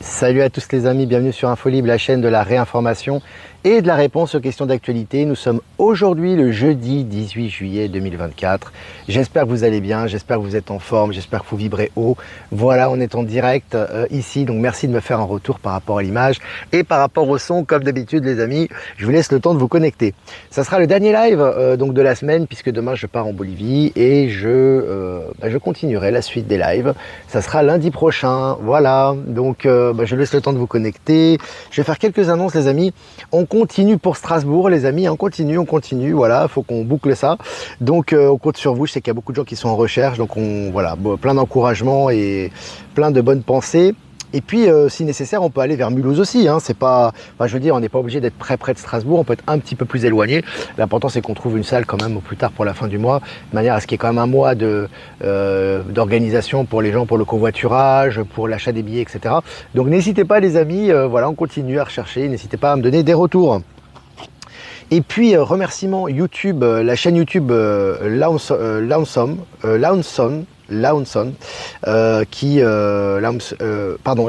Salut à tous les amis, bienvenue sur Infolibre, la chaîne de la réinformation et de la réponse aux questions d'actualité. Nous sommes aujourd'hui le jeudi 18 juillet 2024. J'espère que vous allez bien, j'espère que vous êtes en forme, j'espère que vous vibrez haut. Voilà, on est en direct ici, donc merci de me faire un retour par rapport à l'image et par rapport au son. Comme d'habitude les amis, je vous laisse le temps de vous connecter. Ça sera le dernier live donc de la semaine, puisque demain je pars en Bolivie et je continuerai la suite des lives. Ça sera lundi prochain, voilà, donc je laisse le temps de vous connecter. Je vais faire quelques annonces les amis. On continue pour Strasbourg les amis, on continue, voilà, faut qu'on boucle ça. Donc on compte sur vous, je sais qu'il y a beaucoup de gens qui sont en recherche, donc voilà, plein d'encouragement et plein de bonnes pensées. Et puis, si nécessaire, on peut aller vers Mulhouse aussi. Hein. C'est pas, je veux dire, on n'est pas obligé d'être près de Strasbourg. On peut être un petit peu plus éloigné. L'important, c'est qu'on trouve une salle quand même au plus tard pour la fin du mois, de manière à ce qu'il y ait quand même un mois d'organisation pour les gens, pour le covoiturage, pour l'achat des billets, etc. Donc, n'hésitez pas, les amis. Voilà, on continue à rechercher. N'hésitez pas à me donner des retours. Et puis, remerciement YouTube, la chaîne YouTube Launson,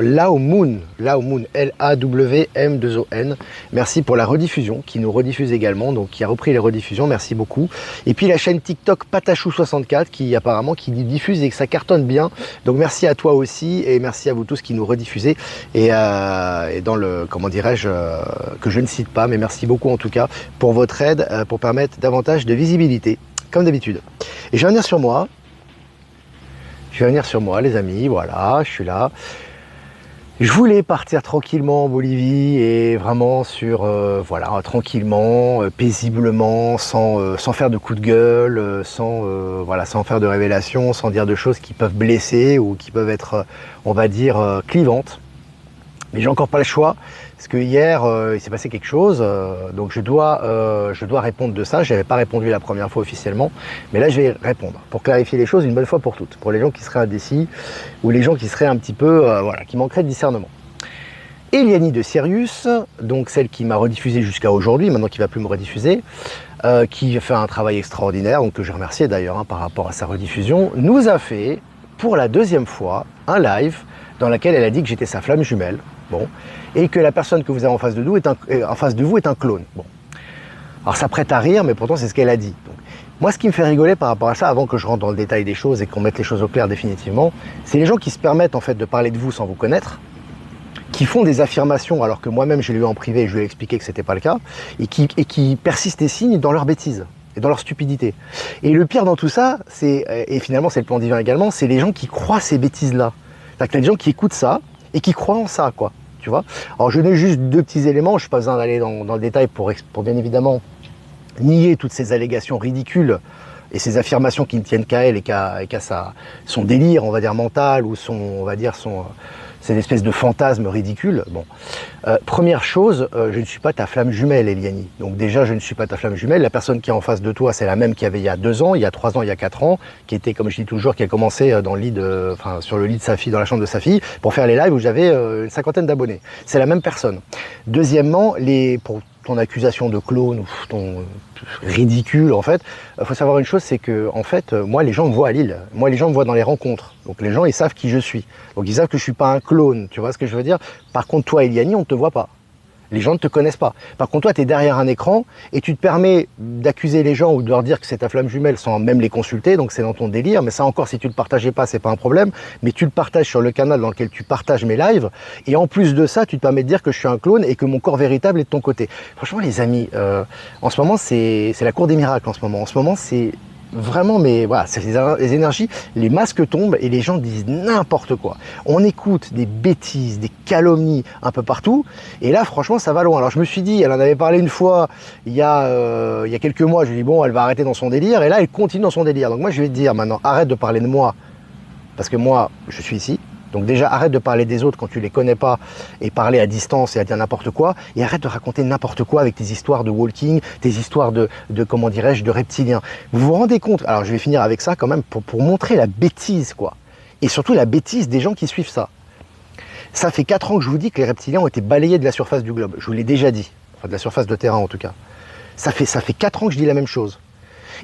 Laomoon, L-A-W-M-2-O-N. Merci pour la rediffusion, qui nous rediffuse également, donc qui a repris les rediffusions, merci beaucoup. Et puis la chaîne TikTok Patachou64, qui apparemment qui diffuse et que ça cartonne bien. Donc merci à toi aussi, et merci à vous tous qui nous rediffusez. Et dans le, comment dirais-je, que je ne cite pas, mais merci beaucoup en tout cas pour votre aide, pour permettre davantage de visibilité, comme d'habitude. Et je vais venir sur moi. Les amis, voilà, je suis là. Je voulais partir tranquillement en Bolivie et vraiment voilà, tranquillement, paisiblement, sans faire de coups de gueule, sans faire de révélations, sans dire de choses qui peuvent blesser ou qui peuvent être, on va dire, clivantes. Mais j'ai encore pas le choix, parce que hier, il s'est passé quelque chose, donc je dois répondre de ça. Je n'avais pas répondu la première fois officiellement, mais là je vais répondre, pour clarifier les choses une bonne fois pour toutes, pour les gens qui seraient indécis, ou les gens qui seraient un petit peu, voilà, qui manqueraient de discernement. Eliani de Sirius, donc celle qui m'a rediffusé jusqu'à aujourd'hui, maintenant qui ne va plus me rediffuser, qui fait un travail extraordinaire, donc que je remercie d'ailleurs par rapport à sa rediffusion, nous a fait, pour la deuxième fois, un live dans lequel elle a dit que j'étais sa flamme jumelle. Bon, et que la personne que vous avez en face de vous est un clone. Bon. Alors ça prête à rire, mais pourtant c'est ce qu'elle a dit. Donc, moi, ce qui me fait rigoler par rapport à ça, avant que je rentre dans le détail des choses et qu'on mette les choses au clair définitivement, c'est les gens qui se permettent en fait de parler de vous sans vous connaître, qui font des affirmations alors que moi-même je l'ai eu en privé et je lui ai expliqué que c'était pas le cas, et qui persistent et signent dans leur bêtise et dans leur stupidité. Et le pire dans tout ça, et finalement c'est le plan divin également, c'est les gens qui croient ces bêtises-là. C'est-à-dire que les gens qui écoutent ça, et qui croient en ça, quoi, tu vois. Alors je n'ai juste deux petits éléments, je n'ai pas besoin d'aller dans le détail pour bien évidemment nier toutes ces allégations ridicules et ces affirmations qui ne tiennent qu'à elle et qu'à son délire, on va dire, mental, ou cette espèce de fantasme ridicule. Bon, première chose, je ne suis pas ta flamme jumelle, Eliani. Donc déjà, je ne suis pas ta flamme jumelle. La personne qui est en face de toi, c'est la même qu'il y avait il y a 2 ans, il y a 3 ans, il y a 4 ans, qui était, comme je dis toujours, qui a commencé dans le lit sur le lit de sa fille, dans la chambre de sa fille, pour faire les lives où j'avais une 50aine d'abonnés. C'est la même personne. Deuxièmement, pour ton accusation de clone ou ton ridicule, en fait, il faut savoir une chose, c'est que en fait, moi, les gens me voient à Lille. Moi, les gens me voient dans les rencontres. Donc les gens, ils savent qui je suis. Donc ils savent que je suis pas un clone, tu vois ce que je veux dire? Par contre, toi, Eliani, on ne te voit pas. Les gens ne te connaissent pas. Par contre, toi, tu es derrière un écran et tu te permets d'accuser les gens ou de leur dire que c'est ta flamme jumelle sans même les consulter, donc c'est dans ton délire. Mais ça encore, si tu ne le partageais pas, c'est pas un problème. Mais tu le partages sur le canal dans lequel tu partages mes lives. Et en plus de ça, tu te permets de dire que je suis un clone et que mon corps véritable est de ton côté. Franchement, les amis, en ce moment, c'est la cour des miracles. En ce moment, c'est vraiment, mais voilà, c'est les énergies, les masques tombent et les gens disent n'importe quoi. On écoute des bêtises, des calomnies un peu partout, et là, franchement, ça va loin. Alors, je me suis dit, elle en avait parlé une fois il y a quelques mois. Je lui ai dit bon, elle va arrêter dans son délire, et là, elle continue dans son délire. Donc moi, je vais te dire maintenant, arrête de parler de moi, parce que moi, je suis ici. Donc déjà, arrête de parler des autres quand tu les connais pas et parler à distance et à dire n'importe quoi. Et arrête de raconter n'importe quoi avec tes histoires de walking, tes histoires de comment dirais-je, de reptiliens. Vous vous rendez compte? Alors je vais finir avec ça quand même pour montrer la bêtise, quoi. Et surtout la bêtise des gens qui suivent ça. Ça fait 4 ans que je vous dis que les reptiliens ont été balayés de la surface du globe. Je vous l'ai déjà dit. Enfin de la surface de terrain en tout cas. Ça fait 4 ans que je dis la même chose.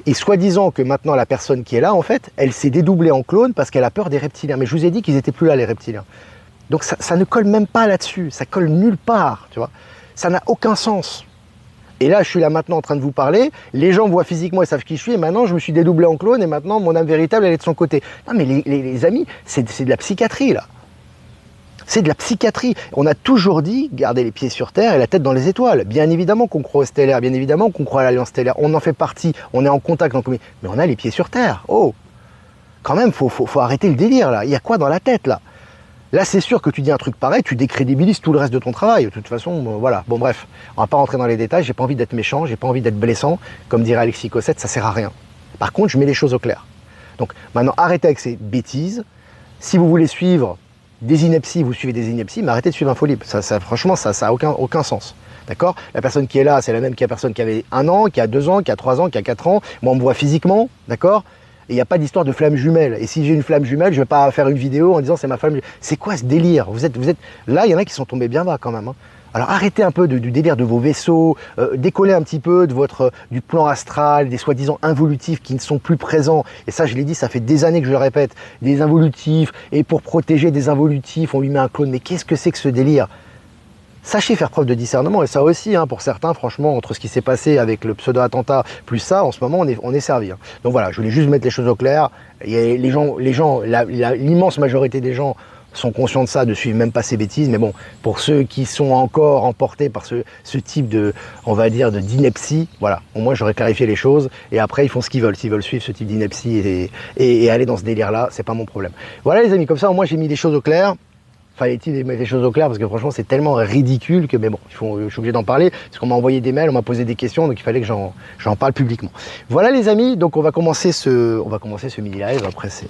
Et soi-disant que maintenant la personne qui est là, en fait, elle s'est dédoublée en clone parce qu'elle a peur des reptiliens. Mais je vous ai dit qu'ils n'étaient plus là, les reptiliens. Donc ça ne colle même pas là-dessus, ça colle nulle part, tu vois. Ça n'a aucun sens. Et là, je suis là maintenant en train de vous parler, les gens me voient physiquement, ils savent qui je suis, et maintenant je me suis dédoublé en clone, et maintenant mon âme véritable, elle est de son côté. Non mais les amis, c'est de la psychiatrie là. C'est de la psychiatrie. On a toujours dit, garder les pieds sur terre et la tête dans les étoiles. Bien évidemment qu'on croit au stellaire, bien évidemment qu'on croit à l'Alliance stellaire, on en fait partie, on est en contact, mais on a les pieds sur terre. Oh, quand même, faut arrêter le délire là. Il y a quoi dans la tête là? Là, c'est sûr que tu dis un truc pareil, tu décrédibilises tout le reste de ton travail. De toute façon, voilà. Bon, bref, on va pas rentrer dans les détails. J'ai pas envie d'être méchant, j'ai pas envie d'être blessant. Comme dirait Alexis Cossette, ça sert à rien. Par contre, je mets les choses au clair. Donc, maintenant, arrêtez avec ces bêtises. Si vous voulez suivre des inepties, vous suivez des inepties, mais arrêtez de suivre Infolib. Franchement, ça a aucun sens. D'accord? La personne qui est là, c'est la même que la personne qui avait 1 an, qui a 2 ans, qui a 3 ans, qui a 4 ans. Moi, on me voit physiquement, d'accord? Et il n'y a pas d'histoire de flamme jumelle. Et si j'ai une flamme jumelle, je ne vais pas faire une vidéo en disant c'est ma flamme jumelle. C'est quoi ce délire? Vous êtes là, il y en a qui sont tombés bien bas quand même. Hein. Alors arrêtez un peu du délire de vos vaisseaux, décollez un petit peu de du plan astral, des soi-disant involutifs qui ne sont plus présents. Et ça, je l'ai dit, ça fait des années que je le répète. Des involutifs, et pour protéger des involutifs, on lui met un clone. Mais qu'est-ce que c'est que ce délire? Sachez faire preuve de discernement, et ça aussi, hein, pour certains, franchement, entre ce qui s'est passé avec le pseudo-attentat, plus ça, en ce moment, on est servi. Hein. Donc voilà, je voulais juste mettre les choses au clair. Et l'immense majorité des gens sont conscients de ça, ne suivent même pas ces bêtises, mais bon, pour ceux qui sont encore emportés par ce type de, on va dire, d'ineptie, voilà, au moins j'aurais clarifié les choses, et après ils font ce qu'ils veulent, s'ils veulent suivre ce type d'ineptie et aller dans ce délire-là, c'est pas mon problème. Voilà les amis, comme ça au moins j'ai mis les choses au clair. Fallait-il mettre les choses au clair parce que franchement c'est tellement ridicule que, mais bon, je suis obligé d'en parler parce qu'on m'a envoyé des mails, on m'a posé des questions, donc il fallait que j'en parle publiquement. Voilà les amis, donc on va commencer ce mini live. Après c'est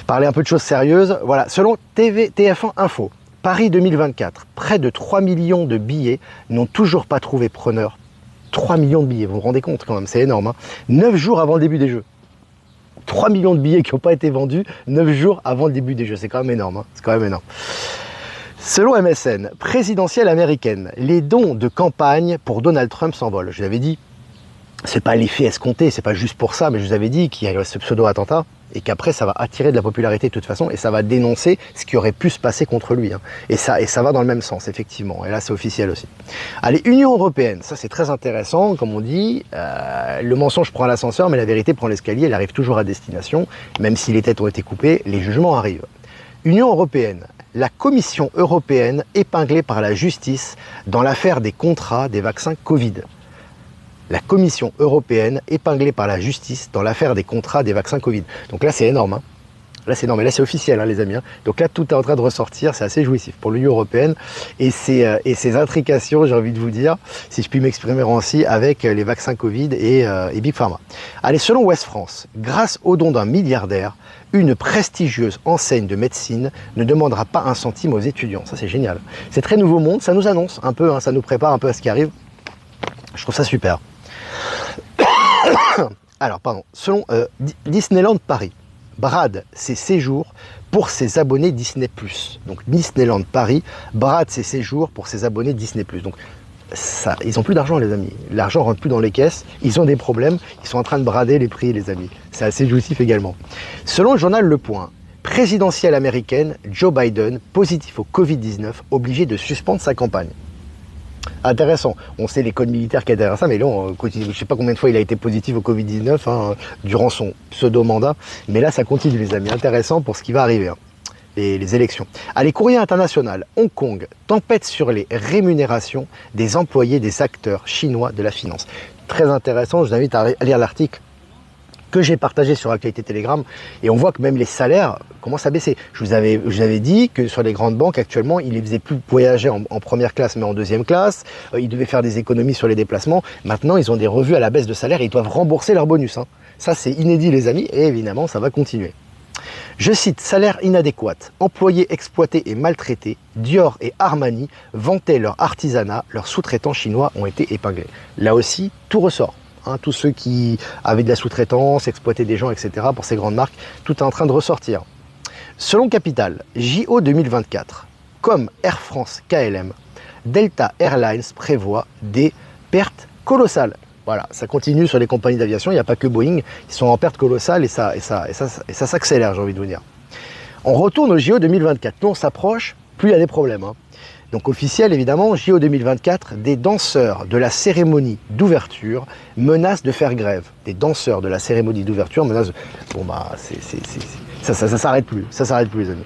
parler un peu de choses sérieuses. Voilà, selon TF1 Info, Paris 2024, près de 3 millions de billets n'ont toujours pas trouvé preneur. 3 millions de billets, vous vous rendez compte quand même, c'est énorme. Hein. 9 jours avant le début des Jeux. 3 millions de billets qui n'ont pas été vendus 9 jours avant le début des Jeux. C'est quand même énorme. Hein. C'est quand même énorme. Selon MSN, présidentielle américaine, les dons de campagne pour Donald Trump s'envolent. Je vous avais dit, c'est pas l'effet escompté, c'est pas juste pour ça, mais je vous avais dit qu'il y a ce pseudo-attentat et qu'après ça va attirer de la popularité de toute façon et ça va dénoncer ce qui aurait pu se passer contre lui. Hein. Et ça va dans le même sens, effectivement. Et là, c'est officiel aussi. Allez, Union européenne, ça c'est très intéressant, comme on dit. Le mensonge prend l'ascenseur, mais la vérité prend l'escalier. Elle arrive toujours à destination. Même si les têtes ont été coupées, les jugements arrivent. Union européenne, la Commission européenne épinglée par la justice dans l'affaire des contrats des vaccins Covid. La Commission européenne épinglée par la justice dans l'affaire des contrats des vaccins Covid. Donc là, c'est énorme. Hein. Là, c'est énorme. Et là, c'est officiel, hein, les amis. Hein. Donc là, tout est en train de ressortir. C'est assez jouissif pour l'Union européenne. Et ces intrications, j'ai envie de vous dire, si je puis m'exprimer ainsi, avec les vaccins Covid et Big Pharma. Allez, selon Ouest France, grâce au don d'un milliardaire, une prestigieuse enseigne de médecine ne demandera pas un centime aux étudiants. Ça, c'est génial. C'est très nouveau monde. Ça nous annonce un peu, hein, ça nous prépare un peu à ce qui arrive. Je trouve ça super. Alors, pardon, selon Disneyland Paris, brade ses séjours pour ses abonnés Disney+. Donc, Disneyland Paris brade ses séjours pour ses abonnés Disney+. Donc, ça, ils n'ont plus d'argent, les amis. L'argent ne rentre plus dans les caisses. Ils ont des problèmes. Ils sont en train de brader les prix, les amis. C'est assez jouissif également. Selon le journal Le Point, présidentielle américaine, Joe Biden, positif au Covid-19, obligé de suspendre sa campagne. Intéressant. On sait les codes militaires qu'il y a derrière ça, mais là, je ne sais pas combien de fois il a été positif au Covid-19 hein, durant son pseudo-mandat. Mais là, ça continue, les amis. Intéressant pour ce qui va arriver. Hein. Les élections. Allez, courrier international. Hong Kong, tempête sur les rémunérations des employés des acteurs chinois de la finance. Très intéressant. Je vous invite à lire l'article que j'ai partagé sur Actualité Telegram, et on voit que même les salaires commencent à baisser. Je vous avais dit que sur les grandes banques, actuellement, ils ne faisaient plus voyager en première classe, mais en deuxième classe. Ils devaient faire des économies sur les déplacements. Maintenant, ils ont des revues à la baisse de salaire et ils doivent rembourser leurs bonus. Hein. Ça, c'est inédit, les amis, et évidemment, ça va continuer. Je cite, salaire inadéquat, employés exploités et maltraités, Dior et Armani vantaient leur artisanat, leurs sous-traitants chinois ont été épinglés. Là aussi, tout ressort. Hein, tous ceux qui avaient de la sous-traitance, exploitaient des gens, etc. pour ces grandes marques, tout est en train de ressortir. Selon Capital, JO 2024, comme Air France KLM, Delta Airlines prévoit des pertes colossales. Voilà, ça continue sur les compagnies d'aviation, il n'y a pas que Boeing, ils sont en perte colossale et ça s'accélère, j'ai envie de vous dire. On retourne au JO 2024, nous on s'approche, plus il y a des problèmes. Hein. Donc officiel évidemment, JO 2024, des danseurs de la cérémonie d'ouverture menacent de faire grève. Des danseurs de la cérémonie d'ouverture menacent de... Bon bah, ça s'arrête plus, les amis.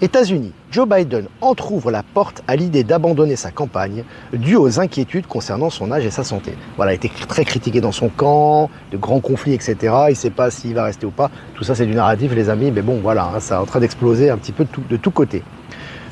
États-Unis, Joe Biden entrouvre la porte à l'idée d'abandonner sa campagne due aux inquiétudes concernant son âge et sa santé. Voilà, il a été très critiqué dans son camp, de grands conflits, etc. Il ne sait pas s'il va rester ou pas. Tout ça, c'est du narratif, les amis, mais bon, voilà, hein, ça est en train d'exploser un petit peu de tous côtés.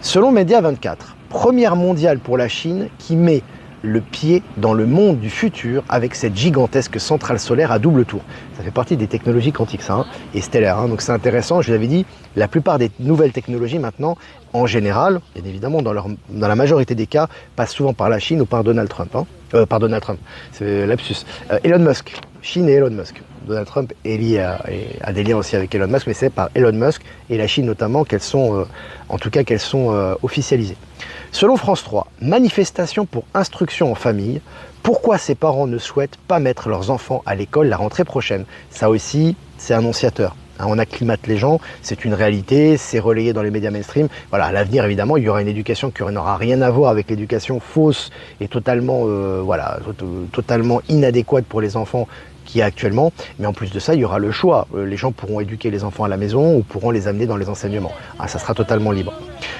Selon Média 24, première mondiale pour la Chine qui met le pied dans le monde du futur avec cette gigantesque centrale solaire à double tour. Ça fait partie des technologies quantiques, ça, hein, et stellaires. Hein, donc c'est intéressant, je vous avais dit, la plupart des nouvelles technologies maintenant, en général, bien évidemment, dans la majorité des cas, passent souvent par la Chine ou par Donald Trump. Hein. Par Donald Trump, c'est lapsus. Elon Musk, Chine et Elon Musk. Donald Trump est lié à des liens aussi avec Elon Musk, mais c'est par Elon Musk et la Chine notamment qu'elles sont, officialisées. Selon France 3, manifestation pour instruction en famille. Pourquoi ces parents ne souhaitent pas mettre leurs enfants à l'école la rentrée prochaine? Ça aussi, c'est annonciateur. On acclimate les gens, c'est une réalité, c'est relayé dans les médias mainstream. Voilà, à l'avenir, évidemment, il y aura une éducation qui n'aura rien à voir avec l'éducation fausse et totalement inadéquate pour les enfants qui est actuellement. Mais en plus de ça, il y aura le choix. Les gens pourront éduquer les enfants à la maison ou pourront les amener dans les enseignements. Ça sera totalement libre.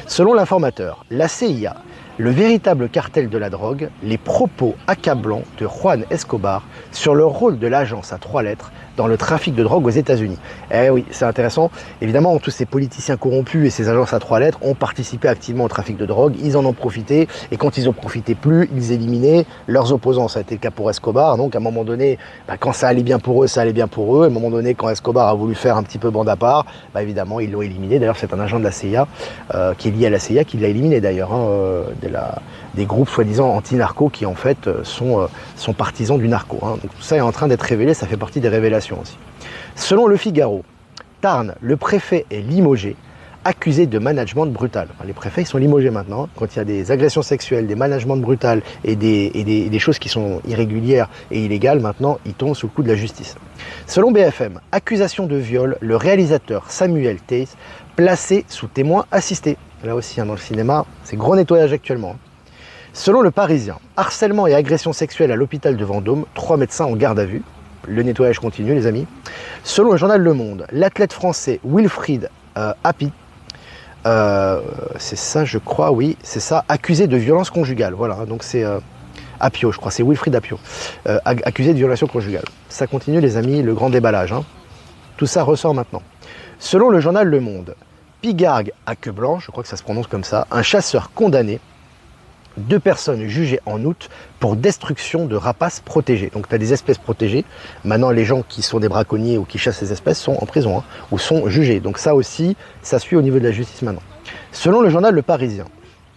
Selon l'informateur, la CIA, le véritable cartel de la drogue, les propos accablants de Juan Escobar sur le rôle de l'agence à 3 lettres dans le trafic de drogue aux États-Unis. Eh oui, c'est intéressant. Évidemment, tous ces politiciens corrompus et ces agences à 3 lettres ont participé activement au trafic de drogue. Ils en ont profité. Et quand ils ont profité plus, ils éliminaient leurs opposants. Ça a été le cas pour Escobar. Donc, à un moment donné, quand ça allait bien pour eux, ça allait bien pour eux. À un moment donné, quand Escobar a voulu faire un petit peu bande à part, évidemment, ils l'ont éliminé. D'ailleurs, c'est un agent de la CIA qui est lié à la CIA qui l'a éliminé d'ailleurs. Des groupes soi-disant anti-narco qui en fait sont partisans du narco. Hein. Donc tout ça est en train d'être révélé, ça fait partie des révélations aussi. Selon Le Figaro, Tarn, le préfet est limogé, accusé de management brutal. Enfin, les préfets ils sont limogés maintenant. Hein. Quand il y a des agressions sexuelles, des managements brutals et des choses qui sont irrégulières et illégales, maintenant ils tombent sous le coup de la justice. Selon BFM, accusation de viol, le réalisateur Samuel Tace placé sous témoin assisté. Là aussi, hein, dans le cinéma, c'est gros nettoyage actuellement. Selon Le Parisien, harcèlement et agression sexuelle à l'hôpital de Vendôme, 3 médecins en garde à vue. Le nettoyage continue, les amis. Selon le journal Le Monde, l'athlète français Wilfried Appi, c'est ça, je crois, oui, c'est ça, accusé de violence conjugale. Voilà, donc c'est Appio, je crois, c'est Wilfried Appio, accusé de violation conjugale. Ça continue, les amis, le grand déballage. Hein. Tout ça ressort maintenant. Selon le journal Le Monde, Pigargue à queue blanche, je crois que ça se prononce comme ça, un chasseur condamné, 2 personnes jugées en août pour destruction de rapaces protégées. Donc tu as des espèces protégées, maintenant les gens qui sont des braconniers ou qui chassent ces espèces sont en prison, hein, ou sont jugés. Donc ça aussi, ça suit au niveau de la justice maintenant. Selon le journal Le Parisien,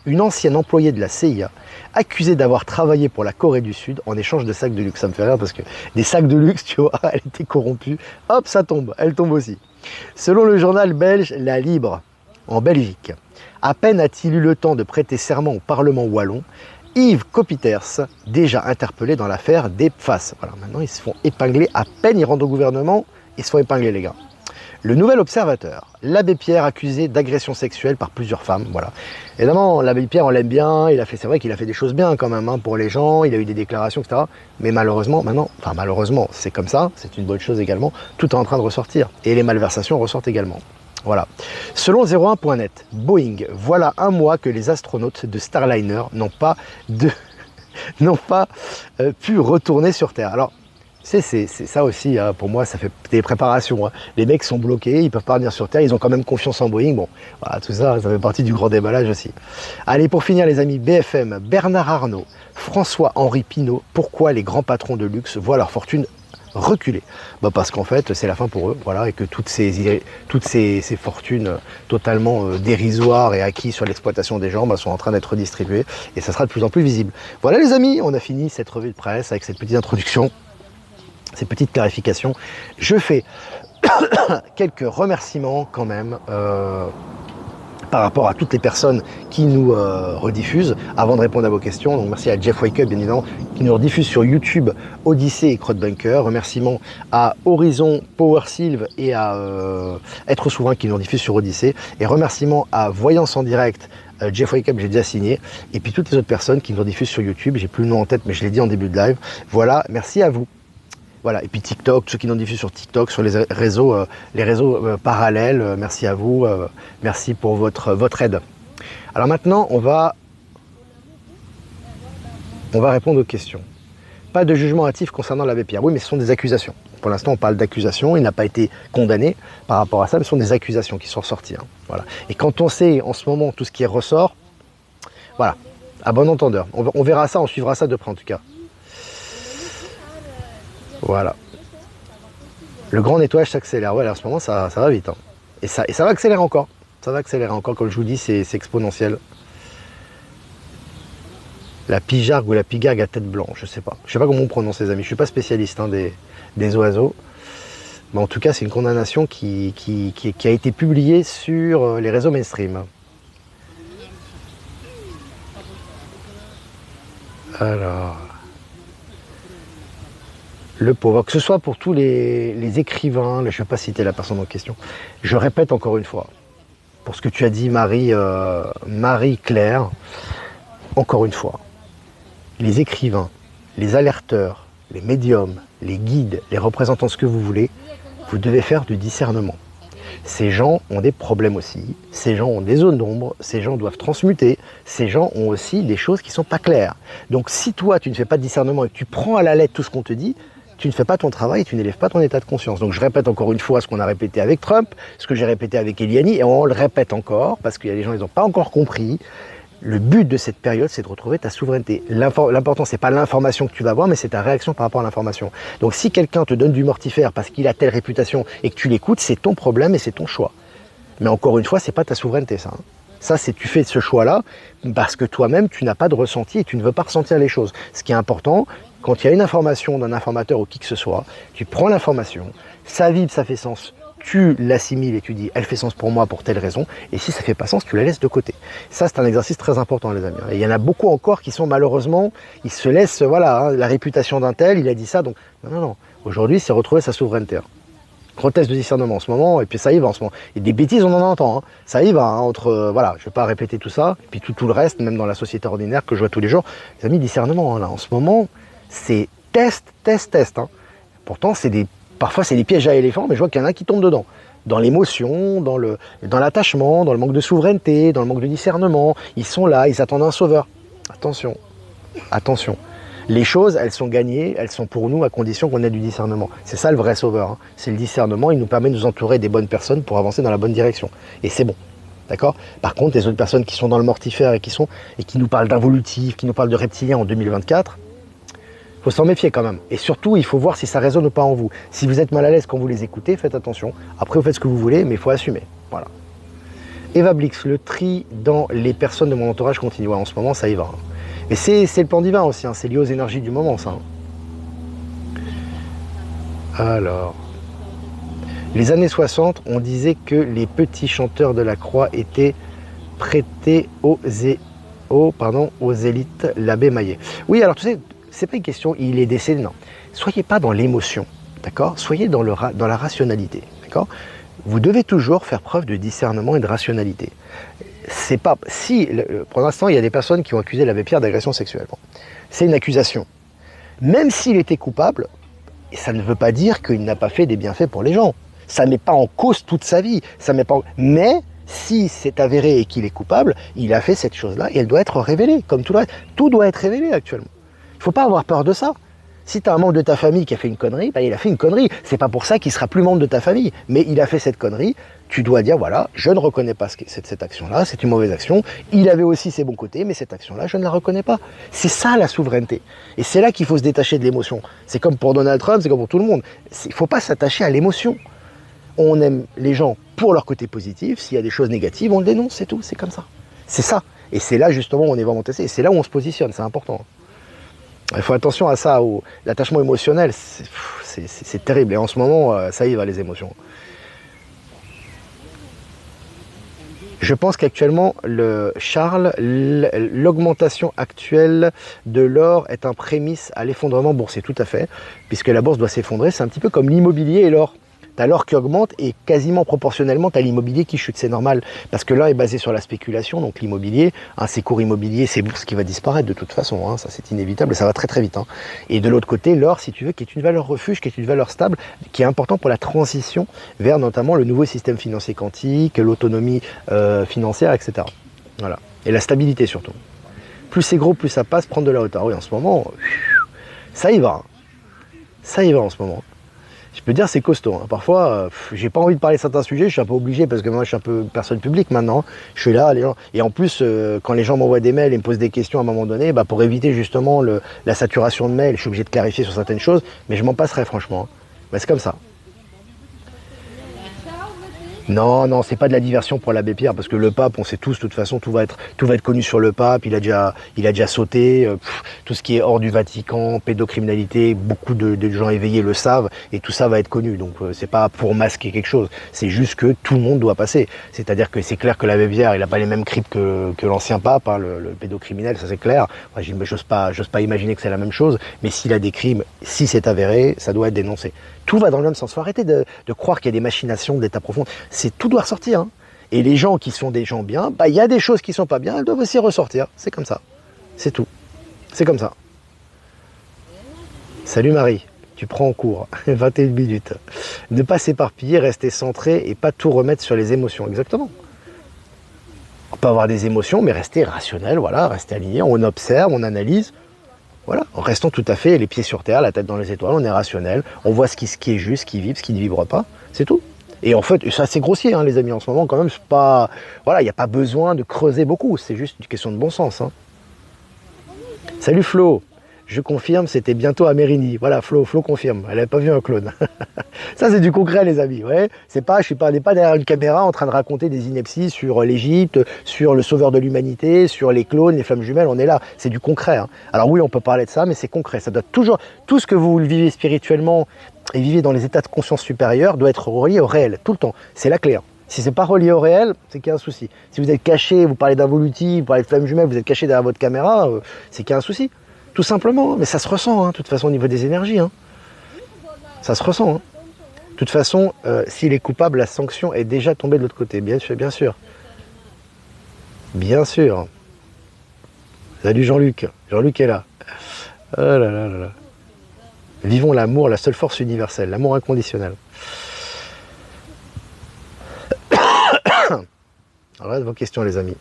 une ancienne employée de la CIA accusée d'avoir travaillé pour la Corée du Sud en échange de sacs de luxe. Ça me fait rire parce que des sacs de luxe, tu vois, elle était corrompue, hop, ça tombe, elle tombe aussi. Selon le journal belge La Libre, en Belgique, à peine a-t-il eu le temps de prêter serment au Parlement wallon, Yves Copiters, déjà interpellé dans l'affaire des PFAS. Voilà, maintenant ils se font épingler, à peine ils rentrent au gouvernement, ils se font épingler les gars. Le Nouvel Observateur, l'abbé Pierre accusé d'agression sexuelle par plusieurs femmes. Voilà. Évidemment, l'abbé Pierre, on l'aime bien, c'est vrai qu'il a fait des choses bien quand même hein, pour les gens, il a eu des déclarations, etc. Mais malheureusement, maintenant, c'est comme ça, c'est une bonne chose également, tout est en train de ressortir. Et les malversations ressortent également. Voilà. Selon 01.net, Boeing, voilà un mois que les astronautes de Starliner n'ont pas pu retourner sur Terre. Alors, c'est ça aussi, hein, pour moi, ça fait des préparations. Hein. Les mecs sont bloqués, ils ne peuvent pas revenir sur Terre, ils ont quand même confiance en Boeing. Bon, voilà, tout ça, ça fait partie du grand déballage aussi. Allez, pour finir, les amis, BFM, Bernard Arnault, François-Henri Pinault, pourquoi les grands patrons de luxe voient leur fortune reculer? Parce qu'en fait, c'est la fin pour eux, voilà, et que toutes ces fortunes totalement dérisoires et acquises sur l'exploitation des gens sont en train d'être redistribuées, et ça sera de plus en plus visible. Voilà les amis, on a fini cette revue de presse avec cette petite introduction. Ces petites clarifications. Je fais quelques remerciements quand même par rapport à toutes les personnes qui nous rediffusent avant de répondre à vos questions. Donc merci à Jeff Wake Up, bien évidemment, qui nous rediffuse sur YouTube, Odyssée et Crowdbunker. Remerciements à Horizon, Power Sylve et à Être Souverain qui nous rediffuse sur Odyssée. Et remerciements à Voyance en direct, Jeff Wake Up, j'ai déjà signé. Et puis toutes les autres personnes qui nous diffusent sur YouTube, j'ai plus le nom en tête, mais je l'ai dit en début de live. Voilà, merci à vous. Voilà, et puis TikTok, ceux qui nous diffusent sur TikTok, sur les réseaux parallèles, merci à vous, merci pour votre aide. Alors maintenant, on va répondre aux questions. Pas de jugement hâtif concernant l'abbé Pierre. Oui, mais ce sont des accusations. Pour l'instant, on parle d'accusations. Il n'a pas été condamné par rapport à ça, mais ce sont des accusations qui sont ressorties. Hein. Voilà. Et quand on sait en ce moment tout ce qui ressort, voilà, à bon entendeur. On verra ça, on suivra ça de près en tout cas. Voilà. Le grand nettoyage s'accélère. Ouais, en ce moment, ça va vite. Hein. Et ça va accélérer encore. Ça va accélérer encore. Comme je vous dis, c'est exponentiel. La pigargue ou la pigargue à tête blanche, je sais pas. Je sais pas comment on prononce, les amis. Je suis pas spécialiste hein, des oiseaux. Mais en tout cas, c'est une condamnation qui a été publiée sur les réseaux mainstream. Alors... Le pauvre, que ce soit pour tous les écrivains, je ne vais pas citer la personne en question, je répète encore une fois, pour ce que tu as dit Marie-Claire, encore une fois, les écrivains, les alerteurs, les médiums, les guides, les représentants, ce que vous voulez, vous devez faire du discernement. Ces gens ont des problèmes aussi, ces gens ont des zones d'ombre, ces gens doivent transmuter, ces gens ont aussi des choses qui ne sont pas claires. Donc si toi tu ne fais pas de discernement et que tu prends à la lettre tout ce qu'on te dit, tu ne fais pas ton travail, tu n'élèves pas ton état de conscience. Donc je répète encore une fois ce qu'on a répété avec Trump, ce que j'ai répété avec Eliani, et on le répète encore, parce qu'il y a des gens qui n'ont pas encore compris. Le but de cette période, c'est de retrouver ta souveraineté. L'important, c'est pas l'information que tu vas avoir, mais c'est ta réaction par rapport à l'information. Donc si quelqu'un te donne du mortifère parce qu'il a telle réputation et que tu l'écoutes, c'est ton problème et c'est ton choix. Mais encore une fois, c'est pas ta souveraineté, ça. Hein. Ça, c'est tu fais ce choix-là parce que toi-même, tu n'as pas de ressenti et tu ne veux pas ressentir les choses. Ce qui est important, quand il y a une information d'un informateur ou qui que ce soit, tu prends l'information, ça vibre, ça fait sens, tu l'assimiles et tu dis, elle fait sens pour moi pour telle raison, et si ça fait pas sens, tu la laisses de côté. Ça, c'est un exercice très important, les amis. Et il y en a beaucoup encore qui sont malheureusement, ils se laissent, voilà, hein, la réputation d'un tel, il a dit ça, donc non. Aujourd'hui, c'est retrouver sa souveraineté. Hein. Gros test de discernement en ce moment, et puis ça y va en ce moment. Et des bêtises, on en entend. Hein. Ça y va, hein, entre, voilà, je ne vais pas répéter tout ça, et puis tout le reste, même dans la société ordinaire que je vois tous les jours. Les amis, discernement, hein, là, en ce moment, c'est test. Hein. Pourtant, parfois, c'est des pièges à éléphants, mais je vois qu'il y en a qui tombent dedans. Dans l'émotion, dans l'attachement, dans le manque de souveraineté, dans le manque de discernement. Ils sont là, ils attendent un sauveur. Attention. Les choses, elles sont gagnées, elles sont pour nous à condition qu'on ait du discernement. C'est ça le vrai sauveur. Hein. C'est le discernement, il nous permet de nous entourer des bonnes personnes pour avancer dans la bonne direction. Et c'est bon. D'accord ? Par contre, les autres personnes qui sont dans le mortifère et qui nous parlent d'involutif, qui nous parlent de reptiliens en 2024, il faut s'en méfier quand même. Et surtout, il faut voir si ça résonne ou pas en vous. Si vous êtes mal à l'aise quand vous les écoutez, faites attention. Après, vous faites ce que vous voulez, mais il faut assumer. Voilà. Eva Blix, le tri dans les personnes de mon entourage continue. Ouais, en ce moment, ça y va. Hein. Mais c'est le plan divin aussi, hein. C'est lié aux énergies du moment, ça. Alors, les années 60, on disait que les petits chanteurs de la croix étaient prêtés aux élites, l'abbé Maillet. Oui, alors tu sais, c'est pas une question, il est décédé, non. Soyez pas dans l'émotion, d'accord ? Soyez dans la rationalité, d'accord ? Vous devez toujours faire preuve de discernement et de rationalité. C'est pas pour l'instant, il y a des personnes qui ont accusé l'abbé Pierre d'agression sexuelle. Bon, c'est une accusation. Même s'il était coupable, ça ne veut pas dire qu'il n'a pas fait des bienfaits pour les gens. Ça ne met pas en cause toute sa vie. Mais si c'est avéré et qu'il est coupable, il a fait cette chose-là et elle doit être révélée, comme tout le reste. Tout doit être révélé actuellement. Il ne faut pas avoir peur de ça. Si tu as un membre de ta famille qui a fait une connerie, il a fait une connerie. C'est pas pour ça qu'il sera plus membre de ta famille. Mais il a fait cette connerie. Tu dois dire, voilà, je ne reconnais pas cette action-là, c'est une mauvaise action. Il avait aussi ses bons côtés, mais cette action-là, je ne la reconnais pas. C'est ça la souveraineté. Et c'est là qu'il faut se détacher de l'émotion. C'est comme pour Donald Trump, c'est comme pour tout le monde. Il ne faut pas s'attacher à l'émotion. On aime les gens pour leur côté positif. S'il y a des choses négatives, on le dénonce, c'est tout, c'est comme ça. C'est ça. Et c'est là justement où on est vraiment testé. Et c'est là où on se positionne, c'est important. Il faut attention à ça, l'attachement émotionnel, c'est terrible. Et en ce moment, ça y va, les émotions. Je pense qu'actuellement, Charles, l'augmentation actuelle de l'or est un prémisse à l'effondrement boursier, tout à fait, puisque la bourse doit s'effondrer. C'est un petit peu comme l'immobilier et l'or. Tu Tu as l'or qui augmente et quasiment proportionnellement, tu as l'immobilier qui chute. C'est normal parce que l'un est basé sur la spéculation, donc l'immobilier, ces cours immobiliers, c'est bourse qui va disparaître de toute façon, ça c'est inévitable et ça va très très vite. Et de l'autre côté, l'or, si tu veux, qui est une valeur refuge, qui est une valeur stable, qui est important pour la transition vers notamment le nouveau système financier quantique, l'autonomie financière, etc. Voilà. Et la stabilité surtout. Plus c'est gros, plus ça passe, prendre de la hauteur. Oui, en ce moment, ça y va. Ça y va en ce moment. Je peux dire c'est costaud. Parfois, j'ai pas envie de parler de certains sujets, je suis un peu obligé parce que moi je suis un peu personne publique maintenant. Je suis là, les gens. Et en plus, quand les gens m'envoient des mails et me posent des questions à un moment donné, pour éviter justement la saturation de mails, je suis obligé de clarifier sur certaines choses, mais je m'en passerai franchement. C'est comme ça. Non, non, c'est pas de la diversion pour l'abbé Pierre, parce que le pape, on sait tous, de toute façon, tout va être connu sur le pape, il a déjà sauté, tout ce qui est hors du Vatican, pédocriminalité, beaucoup de gens éveillés le savent, et tout ça va être connu, donc c'est pas pour masquer quelque chose, c'est juste que tout le monde doit passer, c'est-à-dire que c'est clair que l'abbé Pierre, il a pas les mêmes crimes que l'ancien pape, le pédocriminel, ça c'est clair, j'ose pas imaginer que c'est la même chose, mais s'il a des crimes, si c'est avéré, ça doit être dénoncé. Tout va dans le même sens. Faut arrêter de croire qu'il y a des machinations d'état profond. Tout doit ressortir. Et les gens qui sont des gens bien, il y a des choses qui sont pas bien, elles doivent aussi ressortir. C'est comme ça. C'est tout. C'est comme ça. Salut Marie, tu prends en cours. 21 minutes. Ne pas s'éparpiller, rester centré et pas tout remettre sur les émotions. Exactement. On peut avoir des émotions, mais rester rationnel, voilà, rester aligné. On observe, on analyse. Voilà, en restant tout à fait les pieds sur terre, la tête dans les étoiles, on est rationnel, on voit ce qui est juste, ce qui vibre, ce qui ne vibre pas, c'est tout. Et en fait, c'est assez grossier, les amis, en ce moment, quand même, c'est pas... Voilà, il n'y a pas besoin de creuser beaucoup, c'est juste une question de bon sens. Salut Flo, je confirme, c'était bientôt à Mérigny. Voilà, Flo confirme, elle n'avait pas vu un clone. Ça, c'est du concret, les amis, ouais. On n'est pas derrière une caméra en train de raconter des inepties sur l'Égypte, sur le sauveur de l'humanité, sur les clones, les flammes jumelles, on est là, c'est du concret. Alors oui, on peut parler de ça, mais c'est concret. Ça doit toujours, tout ce que vous vivez spirituellement et vivez dans les états de conscience supérieurs doit être relié au réel, tout le temps. C'est la clé. Si c'est pas relié au réel, c'est qu'il y a un souci. Si vous êtes caché, vous parlez d'involuti, vous parlez de flammes jumelles, vous êtes caché derrière votre caméra, c'est qu'il y a un souci. Tout simplement, mais ça se ressent, de toute façon, au niveau des énergies. Ça se ressent. De toute façon, s'il est coupable, la sanction est déjà tombée de l'autre côté, bien sûr, bien sûr. Bien sûr. Salut Jean-Luc. Jean-Luc est là. Oh là là là là. Vivons l'amour, la seule force universelle, l'amour inconditionnel. Alors, vos questions, les amis.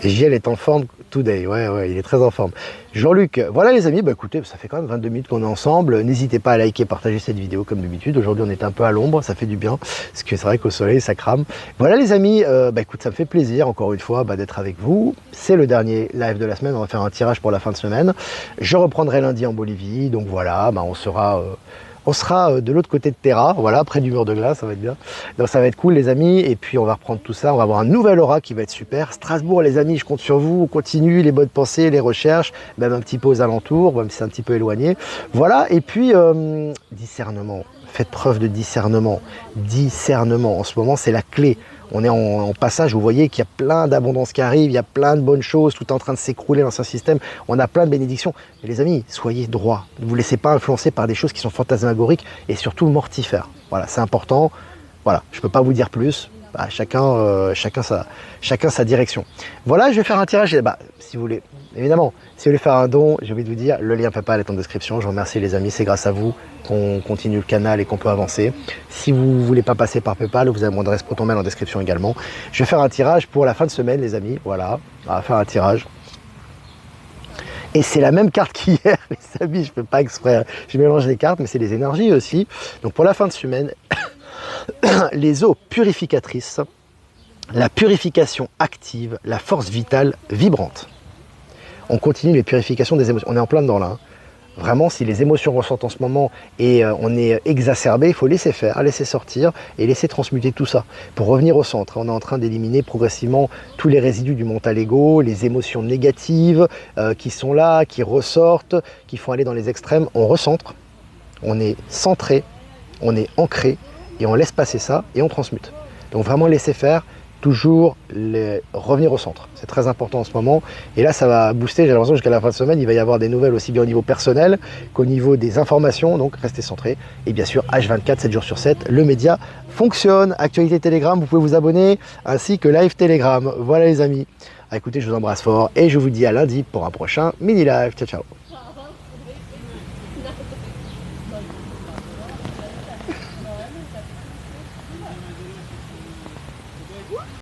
JL est en forme today, ouais, il est très en forme. Jean-Luc, voilà les amis, écoutez, ça fait quand même 22 minutes qu'on est ensemble. N'hésitez pas à liker, partager cette vidéo comme d'habitude. Aujourd'hui, on est un peu à l'ombre, ça fait du bien, parce que c'est vrai qu'au soleil, ça crame. Voilà les amis, écoute, ça me fait plaisir, encore une fois, d'être avec vous. C'est le dernier live de la semaine, on va faire un tirage pour la fin de semaine. Je reprendrai lundi en Bolivie, donc voilà, on sera de l'autre côté de Terra, voilà, près du mur de glace, ça va être bien. Donc ça va être cool les amis, et puis on va reprendre tout ça, on va avoir un nouvel aura qui va être super. Strasbourg les amis, je compte sur vous, on continue les bonnes pensées, les recherches, même un petit peu aux alentours, même si c'est un petit peu éloigné. Voilà, et puis discernement, faites preuve de discernement. Discernement, en ce moment c'est la clé. On est en passage, vous voyez qu'il y a plein d'abondance qui arrive, il y a plein de bonnes choses, tout est en train de s'écrouler dans un système, on a plein de bénédictions. Mais les amis, soyez droits, ne vous laissez pas influencer par des choses qui sont fantasmagoriques et surtout mortifères. Voilà, c'est important. Voilà, je ne peux pas vous dire plus. Chacun sa direction. Voilà, je vais faire un tirage. Si vous voulez, évidemment, si vous voulez faire un don, j'ai envie de vous dire, le lien PayPal est en description. Je vous remercie les amis, c'est grâce à vous qu'on continue le canal et qu'on peut avancer. Si vous ne voulez pas passer par PayPal, vous avez mon adresse ProtonMail en description également. Je vais faire un tirage pour la fin de semaine, les amis. Voilà, on va faire un tirage. Et c'est la même carte qu'hier, les amis, je ne fais pas exprès. Je mélange les cartes, mais c'est les énergies aussi. Donc pour la fin de semaine, les eaux purificatrices, la purification active, la force vitale vibrante. On continue les purifications des émotions. On est en plein dedans là. Vraiment, si les émotions ressortent en ce moment et on est exacerbé, il faut laisser faire, laisser sortir et laisser transmuter tout ça pour revenir au centre. On est en train d'éliminer progressivement tous les résidus du mental ego, les émotions négatives qui sont là, qui ressortent, qui font aller dans les extrêmes. On recentre, on est centré, on est ancré et on laisse passer ça et on transmute. Donc vraiment laisser faire, toujours revenir au centre. C'est très important en ce moment. Et là, ça va booster, j'ai l'impression, jusqu'à la fin de semaine. Il va y avoir des nouvelles aussi bien au niveau personnel qu'au niveau des informations. Donc, restez centrés. Et bien sûr, H24, 7 jours sur 7, le média fonctionne. Actualité Telegram, vous pouvez vous abonner, ainsi que live Telegram. Voilà les amis. Ah, écoutez, je vous embrasse fort et je vous dis à lundi pour un prochain mini live. Ciao, ciao.